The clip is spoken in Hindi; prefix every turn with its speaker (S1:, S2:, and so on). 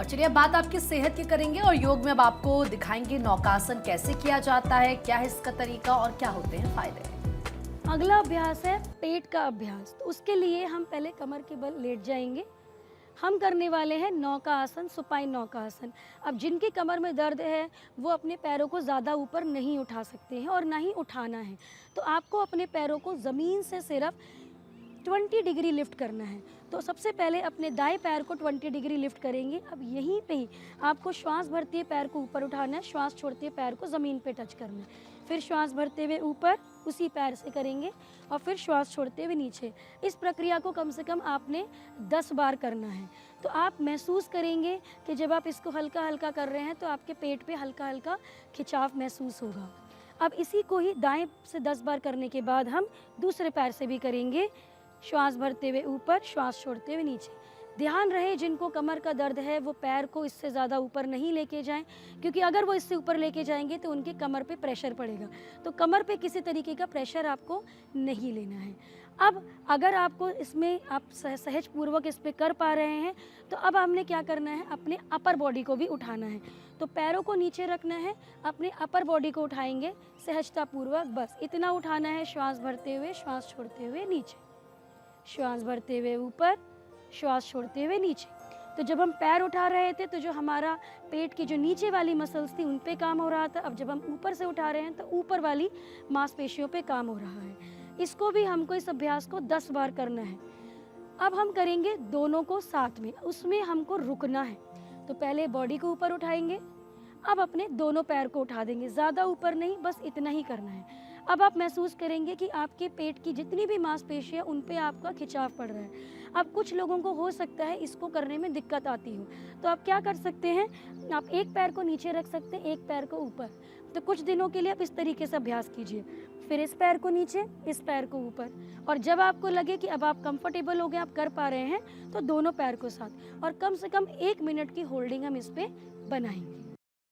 S1: चलिए अब बात आपकी सेहत की करेंगे और योग में अब आपको दिखाएंगे नौकासन कैसे किया जाता है, क्या है इसका तरीका और क्या होते हैं फायदे।
S2: अगला अभ्यास है पेट का अभ्यास। तो उसके लिए हम पहले कमर के बल लेट जाएंगे। हम करने वाले हैं नौका आसन, सुपाइन नौका आसन। अब जिनकी कमर में दर्द है वो अपने पैरों को ज़्यादा ऊपर नहीं उठा सकते हैं और ना ही उठाना है। तो आपको अपने पैरों को ज़मीन से सिर्फ 20 डिग्री लिफ्ट करना है। तो सबसे पहले अपने दाएं पैर को 20 डिग्री लिफ्ट करेंगे। अब यहीं पे ही आपको श्वास भरते हुए पैर को ऊपर उठाना है, श्वास छोड़ते हुए पैर को ज़मीन पे टच करना है। फिर श्वास भरते हुए ऊपर उसी पैर से करेंगे और फिर श्वास छोड़ते हुए नीचे। इस प्रक्रिया को कम से कम आपने 10 बार करना है। तो आप महसूस करेंगे कि जब आप इसको हल्का हल्का कर रहे हैं तो आपके पेट पे हल्का हल्का खिंचाव महसूस होगा। अब इसी को ही दाएं से 10 बार करने के बाद हम दूसरे पैर से भी करेंगे। श्वास भरते हुए ऊपर, श्वास छोड़ते हुए नीचे। ध्यान रहे जिनको कमर का दर्द है वो पैर को इससे ज़्यादा ऊपर नहीं लेके जाएं, क्योंकि अगर वो इससे ऊपर लेके जाएंगे तो उनके कमर पे प्रेशर पड़ेगा। तो कमर पे किसी तरीके का प्रेशर आपको नहीं लेना है। अब अगर आपको इसमें आप सहज पूर्वक इस पे कर पा रहे हैं तो अब हमने क्या करना है, अपने अपर बॉडी को भी उठाना है। तो पैरों को नीचे रखना है, अपने अपर बॉडी को उठाएंगे सहजता पूर्वक, बस इतना उठाना है। श्वास भरते हुए, श्वास छोड़ते हुए नीचे, श्वास भरते हुए ऊपर, श्वास छोड़ते हुए नीचे। तो जब हम पैर उठा रहे थे तो जो हमारा पेट की जो नीचे वाली मसल्स थी उन पे काम हो रहा था। अब जब हम ऊपर से उठा रहे हैं तो ऊपर वाली मांसपेशियों पे काम हो रहा है। इसको भी हमको इस अभ्यास को 10 बार करना है। अब हम करेंगे दोनों को साथ में, उसमें हमको रुकना है। तो पहले बॉडी को ऊपर उठाएंगे, अब अपने दोनों पैर को उठा देंगे, ज़्यादा ऊपर नहीं, बस इतना ही करना है। अब आप महसूस करेंगे कि आपके पेट की जितनी भी मांसपेशियां उन पे आपका खिंचाव पड़ रहा है। अब कुछ लोगों को हो सकता है इसको करने में दिक्कत आती हो, तो आप क्या कर सकते हैं, आप एक पैर को नीचे रख सकते हैं, एक पैर को ऊपर। तो कुछ दिनों के लिए आप इस तरीके से अभ्यास कीजिए। फिर इस पैर को नीचे, इस पैर को ऊपर, और जब आपको लगे कि अब आप कंफर्टेबल हो गए, आप कर पा रहे हैं, तो दोनों पैर को साथ, और कम से कम 1 मिनट की होल्डिंग हम इस पे बनाएंगे।